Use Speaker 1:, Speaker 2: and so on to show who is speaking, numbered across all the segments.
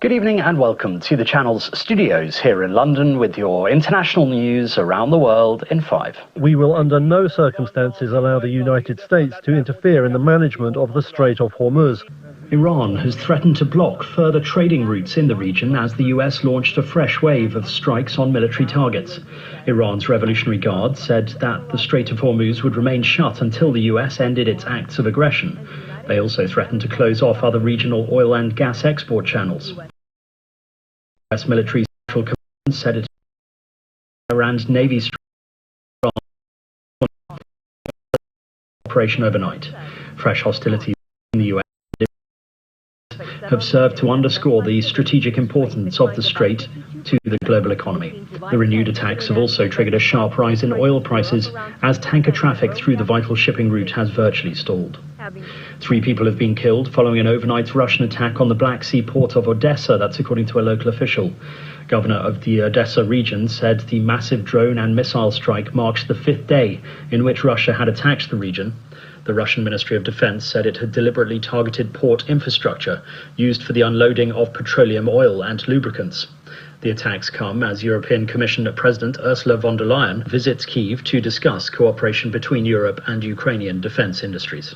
Speaker 1: Good evening and welcome to the channel's studios here in London with your international news around the world in 5.
Speaker 2: We will under no circumstances allow the United States to interfere in the management of the Strait of Hormuz.
Speaker 1: Iran has threatened to block further trading routes in the region as the US launched a fresh wave of strikes on military targets. Iran's Revolutionary Guard said that the Strait of Hormuz would remain shut until the US ended its acts of aggression. They also threatened to close off other regional oil and gas export channels. US military central command said it Iran's Navy operation overnight. Fresh hostilities in the US have served to underscore the strategic importance of the strait to the global economy. The renewed attacks have also triggered a sharp rise in oil prices as tanker traffic through the vital shipping route has virtually stalled. 3 people have been killed following an overnight Russian attack on the Black Sea port of Odessa, that's according to a local official. Governor of the Odessa region said the massive drone and missile strike marks the 5th day in which Russia had attacked the region. The Russian Ministry of Defense said it had deliberately targeted port infrastructure used for the unloading of petroleum oil and lubricants. The attacks come as European Commission President Ursula von der Leyen visits Kyiv to discuss cooperation between Europe and Ukrainian defense industries.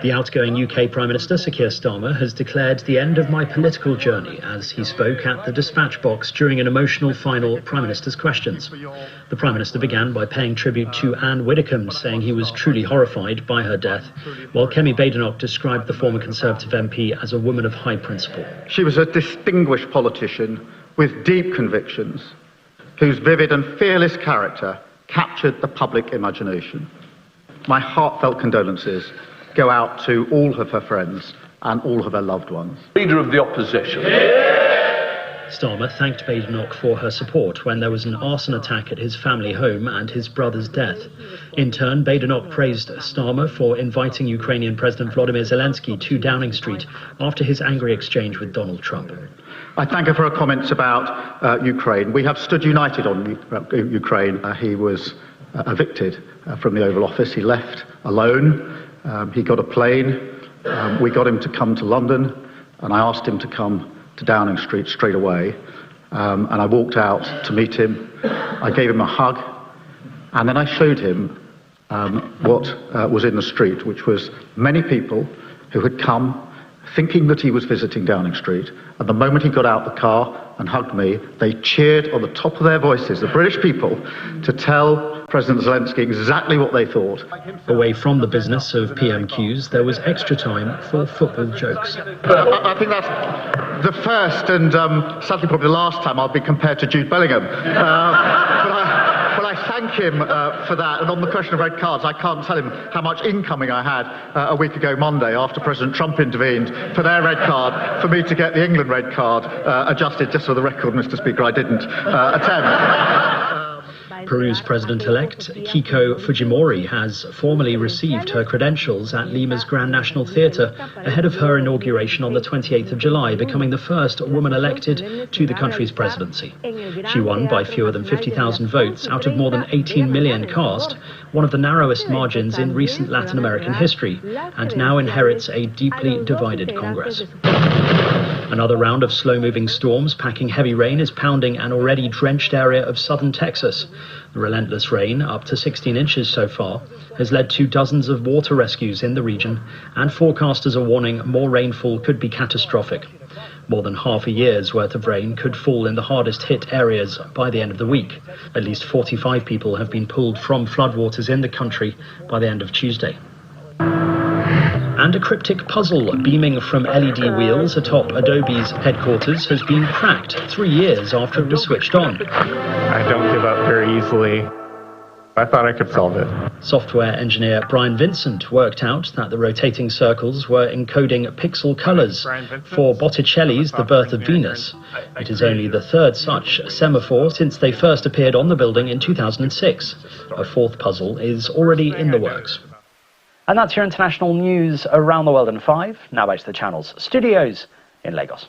Speaker 1: The outgoing UK Prime Minister, Sir Keir Starmer, has declared the end of my political journey as he spoke at the dispatch box during an emotional final Prime Minister's questions. The Prime Minister began by paying tribute to Anne Widdecombe, saying he was truly horrified by her death, while Kemi Badenoch described the former Conservative MP as a woman of high principle.
Speaker 3: She was a distinguished politician with deep convictions, whose vivid and fearless character captured the public imagination. My heartfelt condolences go out to all of her friends and all of her loved ones.
Speaker 4: Leader of the opposition.
Speaker 1: Starmer thanked Badenoch for her support when there was an arson attack at his family home and his brother's death. In turn, Badenoch praised Starmer for inviting Ukrainian President Volodymyr Zelensky to Downing Street after his angry exchange with Donald Trump.
Speaker 3: I thank her for her comments about Ukraine. We have stood united on Ukraine. He was evicted from the Oval Office. He left alone. He got a plane. We got him to come to London, and I asked him to come to Downing Street straight away. And I walked out to meet him. I gave him a hug, and then I showed him what was in the street, which was many people who had come thinking that he was visiting Downing Street. And the moment he got out the car and hugged me, they cheered on the top of their voices, the British people, to tell President Zelensky exactly what they thought.
Speaker 1: Away from the business of PMQs, there was extra time for football jokes.
Speaker 3: I think that's the first and sadly probably the last time I'll be compared to Jude Bellingham. But I thank him for that. And on the question of red cards, I can't tell him how much incoming I had a week ago Monday after President Trump intervened for their red card, for me to get the England red card adjusted. Just for the record, Mr. Speaker, I didn't attempt.
Speaker 1: Peru's president-elect, Keiko Fujimori, has formally received her credentials at Lima's Grand National Theatre ahead of her inauguration on the 28th of July, becoming the first woman elected to the country's presidency. She won by fewer than 50,000 votes out of more than 18 million cast, one of the narrowest margins in recent Latin American history, and now inherits a deeply divided Congress. Another round of slow-moving storms packing heavy rain is pounding an already drenched area of southern Texas. The relentless rain, up to 16 inches so far, has led to dozens of water rescues in the region, and forecasters are warning more rainfall could be catastrophic. More than half a year's worth of rain could fall in the hardest hit areas by the end of the week. At least 45 people have been pulled from floodwaters in the country by the end of Tuesday. And a cryptic puzzle beaming from LED wheels atop Adobe's headquarters has been cracked 3 years after it was switched on.
Speaker 5: I don't give up very easily. I thought I could solve it.
Speaker 1: Software engineer Brian Vincent worked out that the rotating circles were encoding pixel colors for Botticelli's The Birth of Venus. It is only the 3rd such semaphore since they first appeared on the building in 2006. A 4th puzzle is already in the works. And that's your international news around the world in 5. Now back to the channel's studios in Lagos.